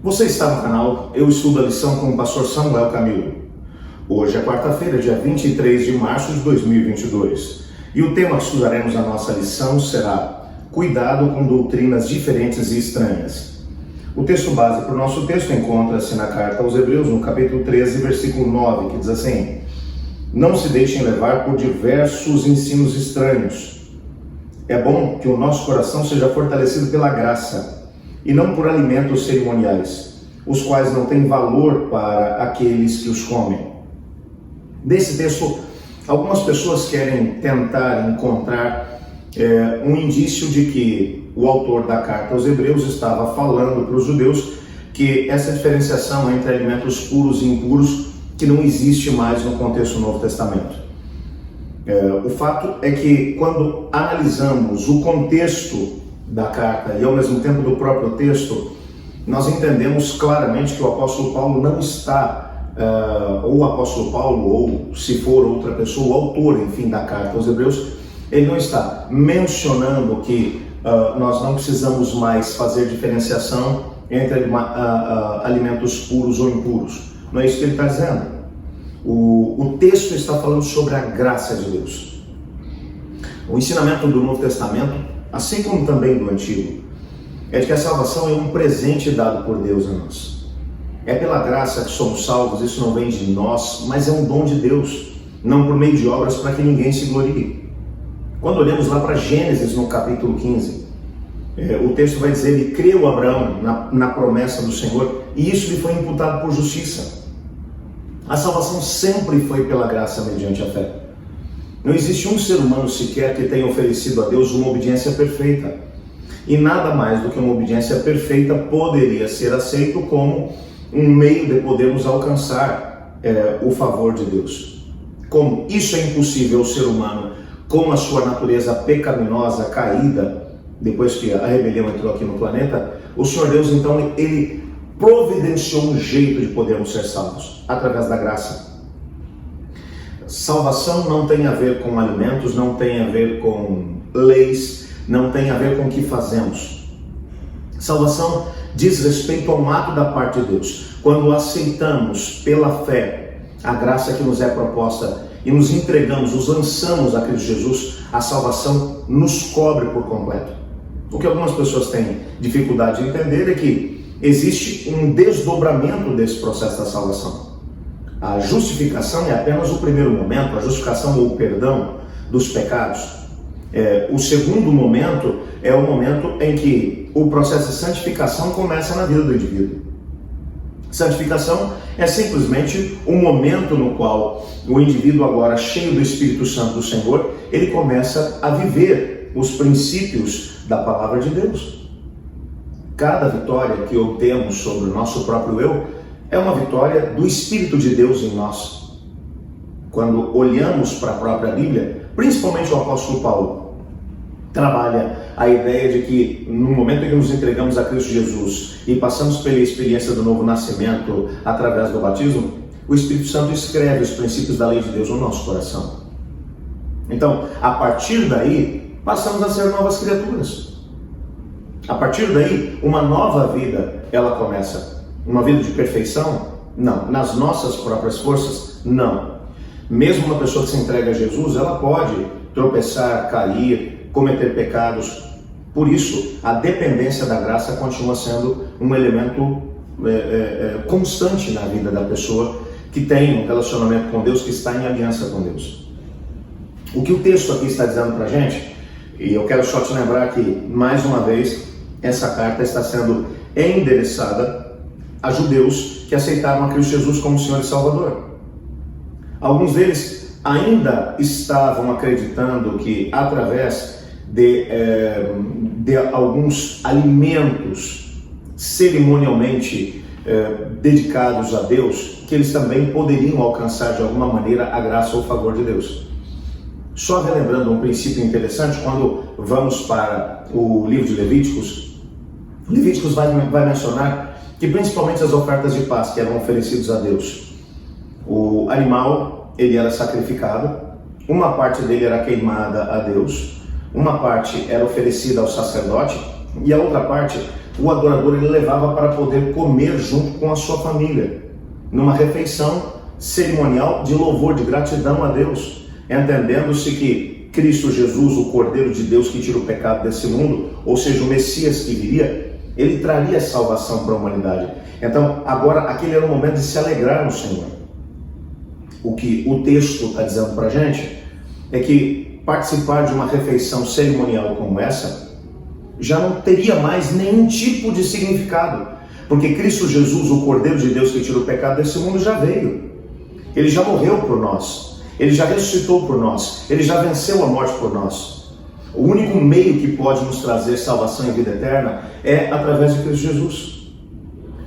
Você está no canal Eu Estudo a Lição com o pastor Samuel Camilo. Hoje é quarta-feira, dia 23 de março de 2022. E o tema que estudaremos na nossa lição será Cuidado com doutrinas diferentes e estranhas. O texto base para o nosso texto encontra-se na carta aos Hebreus, no capítulo 13, versículo 9, que diz assim: Não se deixem levar por diversos ensinos estranhos. É bom que o nosso coração seja fortalecido pela graça, e não por alimentos cerimoniais, os quais não têm valor para aqueles que os comem. Desse texto, algumas pessoas querem tentar encontrar um indício de que o autor da carta aos Hebreus estava falando para os judeus que essa diferenciação entre alimentos puros e impuros que não existe mais no contexto do Novo Testamento. O fato é que quando analisamos o contexto da carta e ao mesmo tempo do próprio texto, nós entendemos claramente que o apóstolo Paulo não está, ou o apóstolo Paulo, ou se for outra pessoa, o autor, enfim, da carta aos Hebreus, ele não está mencionando que nós não precisamos mais fazer diferenciação entre alimentos puros ou impuros. Não é isso que ele está dizendo. O texto está falando sobre a graça de Deus. O ensinamento do Novo Testamento, assim como também do Antigo, é de que a salvação é um presente dado por Deus a nós. É pela graça que somos salvos, isso não vem de nós, mas é um dom de Deus, não por meio de obras para que ninguém se glorie. Quando olhamos lá para Gênesis, no capítulo 15, o texto vai dizer: ele creu Abraão na promessa do Senhor, e isso lhe foi imputado por justiça. A salvação sempre foi pela graça mediante a fé. Não existe um ser humano sequer que tenha oferecido a Deus uma obediência perfeita. E nada mais do que uma obediência perfeita poderia ser aceito como um meio de podermos alcançar o favor de Deus. Como isso é impossível ao ser humano, com a sua natureza pecaminosa, caída, depois que a rebelião entrou aqui no planeta, o Senhor Deus, então, ele providenciou um jeito de podermos ser salvos, através da graça. Salvação não tem a ver com alimentos, não tem a ver com leis, não tem a ver com o que fazemos. Salvação diz respeito a um ato da parte de Deus. Quando aceitamos pela fé a graça que nos é proposta e nos entregamos, nos lançamos a Cristo Jesus, a salvação nos cobre por completo. O que algumas pessoas têm dificuldade de entender é que existe um desdobramento desse processo da salvação. A justificação é apenas o primeiro momento, a justificação ou o perdão dos pecados. O segundo momento é o momento em que o processo de santificação começa na vida do indivíduo. Santificação é simplesmente um momento no qual o indivíduo, agora cheio do Espírito Santo do Senhor, ele começa a viver os princípios da palavra de Deus. Cada vitória que obtemos sobre o nosso próprio eu é uma vitória do Espírito de Deus em nós. Quando olhamos para a própria Bíblia, principalmente o apóstolo Paulo trabalha a ideia de que no momento em que nos entregamos a Cristo Jesus e passamos pela experiência do novo nascimento através do batismo, o Espírito Santo escreve os princípios da lei de Deus no nosso coração. Então, a partir daí, passamos a ser novas criaturas. A partir daí, uma nova vida, ela começa. Uma vida de perfeição? Não. Nas nossas próprias forças? Não. Mesmo uma pessoa que se entrega a Jesus, ela pode tropeçar, cair, cometer pecados. Por isso, a dependência da graça continua sendo um elemento constante na vida da pessoa que tem um relacionamento com Deus, que está em aliança com Deus. O que o texto aqui está dizendo para a gente, e eu quero só te lembrar que, mais uma vez, essa carta está sendo endereçada a judeus que aceitaram a Cristo Jesus como Senhor e Salvador. Alguns deles ainda estavam acreditando que através de alguns alimentos cerimonialmente dedicados a Deus, que eles também poderiam alcançar de alguma maneira a graça ou o favor de Deus. Só relembrando um princípio interessante, quando vamos para o livro de Levíticos vai mencionar que principalmente as ofertas de paz que eram oferecidas a Deus, o animal, ele era sacrificado, uma parte dele era queimada a Deus, uma parte era oferecida ao sacerdote e a outra parte o adorador ele levava para poder comer junto com a sua família, numa refeição cerimonial de louvor, de gratidão a Deus, entendendo-se que Cristo Jesus, o Cordeiro de Deus que tira o pecado desse mundo, ou seja, o Messias que viria, ele traria salvação para a humanidade. Então, agora, aquele era o momento de se alegrar no Senhor. O que o texto está dizendo para a gente é que participar de uma refeição cerimonial como essa já não teria mais nenhum tipo de significado, porque Cristo Jesus, o Cordeiro de Deus que tira o pecado desse mundo, já veio. Ele já morreu por nós, ele já ressuscitou por nós, ele já venceu a morte por nós. O único meio que pode nos trazer salvação e vida eterna é através de Cristo Jesus.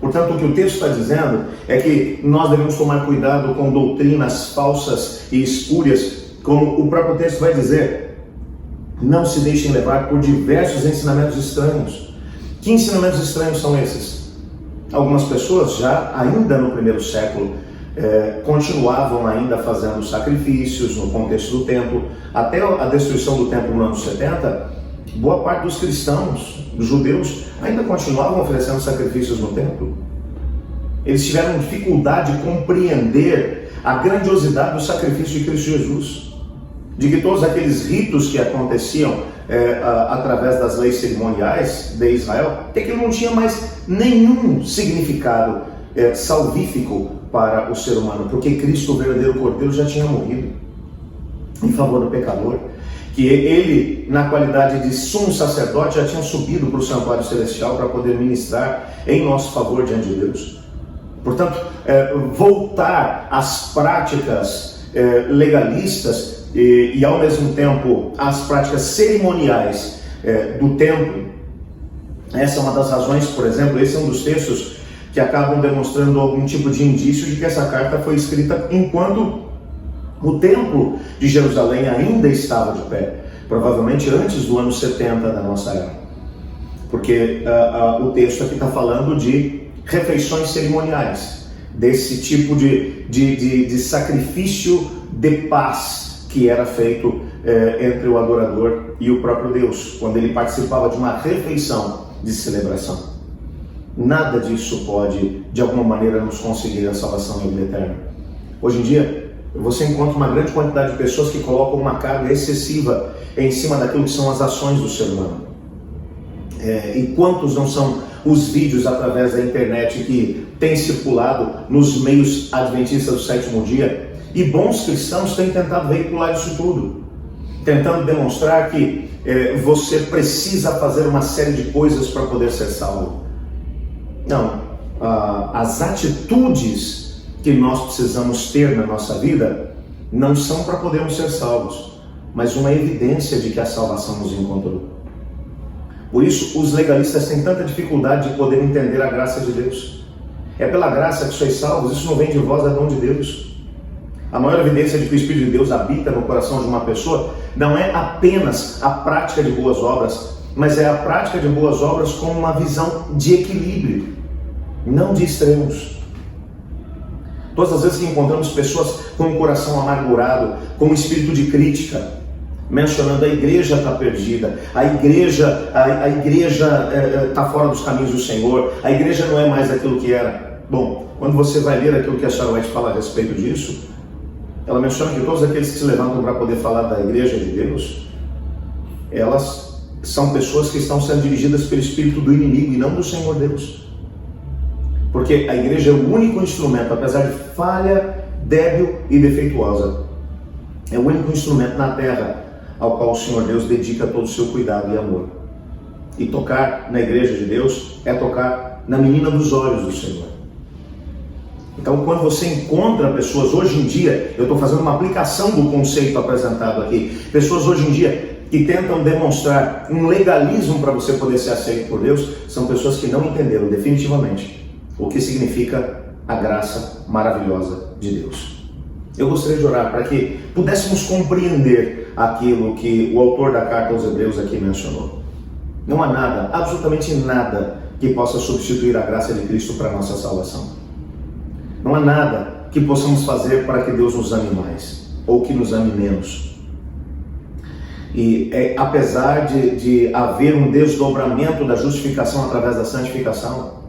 Portanto, o que o texto está dizendo é que nós devemos tomar cuidado com doutrinas falsas e espúrias, como o próprio texto vai dizer. Não se deixem levar por diversos ensinamentos estranhos. Que ensinamentos estranhos são esses? Algumas pessoas já, ainda no primeiro século, continuavam ainda fazendo sacrifícios no contexto do templo. Até a destruição do templo no ano 70, boa parte dos cristãos, dos judeus, ainda continuavam oferecendo sacrifícios no templo. Eles tiveram dificuldade de compreender a grandiosidade do sacrifício de Cristo Jesus, de que todos aqueles ritos que aconteciam através das leis cerimoniais de Israel, que aquilo não tinha mais nenhum significado salvífico para o ser humano, porque Cristo, o verdadeiro Cordeiro, já tinha morrido em favor do pecador, que ele, na qualidade de sumo sacerdote, já tinha subido para o santuário celestial para poder ministrar em nosso favor diante de Deus. Portanto, voltar às práticas legalistas e ao mesmo tempo às práticas cerimoniais do templo, essa é uma das razões, por exemplo, esse é um dos textos que acabam demonstrando algum tipo de indício de que essa carta foi escrita enquanto o templo de Jerusalém ainda estava de pé, provavelmente antes do ano 70 da nossa era, porque o texto aqui está falando de refeições cerimoniais, desse tipo de sacrifício de paz que era feito entre o adorador e o próprio Deus, quando ele participava de uma refeição de celebração. Nada disso pode, de alguma maneira, nos conseguir a salvação e a vida eterna. Hoje em dia, você encontra uma grande quantidade de pessoas que colocam uma carga excessiva em cima daquilo que são as ações do ser humano. E quantos não são os vídeos através da internet que têm circulado nos meios adventistas do sétimo dia? E bons cristãos têm tentado veicular isso tudo, tentando demonstrar que você precisa fazer uma série de coisas para poder ser salvo. Não, as atitudes que nós precisamos ter na nossa vida não são para podermos ser salvos, mas uma evidência de que a salvação nos encontrou. Por isso, os legalistas têm tanta dificuldade de poder entender a graça de Deus. É pela graça que sois salvos, isso não vem de vós, é dom de Deus. A maior evidência de que o Espírito de Deus habita no coração de uma pessoa não é apenas a prática de boas obras, mas é a prática de boas obras com uma visão de equilíbrio, não de extremos. Todas as vezes que encontramos pessoas com um coração amargurado, com um espírito de crítica, mencionando a igreja está perdida, a igreja está fora dos caminhos do Senhor, a igreja não é mais aquilo que era. Bom, quando você vai ler aquilo que a senhora vai te falar a respeito disso, ela menciona que todos aqueles que se levantam para poder falar da igreja de Deus, elas são pessoas que estão sendo dirigidas pelo espírito do inimigo e não do Senhor Deus. Porque a igreja é o único instrumento, apesar de falha, débil e defeituosa, é o único instrumento na terra ao qual o Senhor Deus dedica todo o seu cuidado e amor. E tocar na igreja de Deus é tocar na menina dos olhos do Senhor. Então, quando você encontra pessoas hoje em dia, eu estou fazendo uma aplicação do conceito apresentado aqui, pessoas hoje em dia que tentam demonstrar um legalismo para você poder ser aceito por Deus, são pessoas que não entenderam definitivamente o que significa a graça maravilhosa de Deus. Eu gostaria de orar para que pudéssemos compreender aquilo que o autor da carta aos Hebreus aqui mencionou. Não há nada, absolutamente nada, que possa substituir a graça de Cristo para a nossa salvação. Não há nada que possamos fazer para que Deus nos ame mais, ou que nos ame menos. E apesar de haver um desdobramento da justificação através da santificação,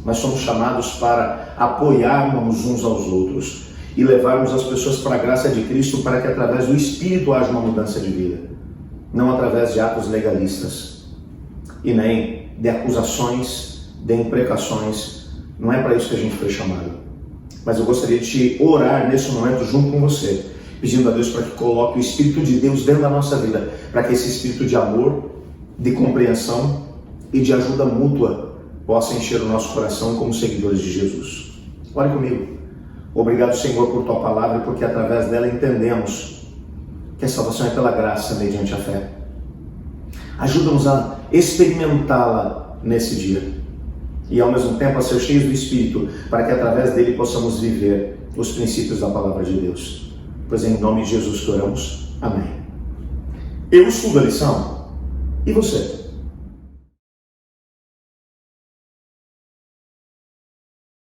nós somos chamados para apoiarmos uns aos outros e levarmos as pessoas para a graça de Cristo, para que através do Espírito haja uma mudança de vida, não através de atos legalistas e nem de acusações, de imprecações. Não é para isso que a gente foi chamado. Mas eu gostaria de orar nesse momento junto com você, pedindo a Deus para que coloque o Espírito de Deus dentro da nossa vida, para que esse Espírito de amor, de compreensão e de ajuda mútua possa encher o nosso coração como seguidores de Jesus. Ore comigo. Obrigado, Senhor, por Tua palavra, porque através dela entendemos que a salvação é pela graça mediante a fé. Ajuda-nos a experimentá-la nesse dia e ao mesmo tempo a ser cheios do Espírito, para que através dele possamos viver os princípios da palavra de Deus. Pois em nome de Jesus que oramos. Amém. Eu estudo a lição. E você?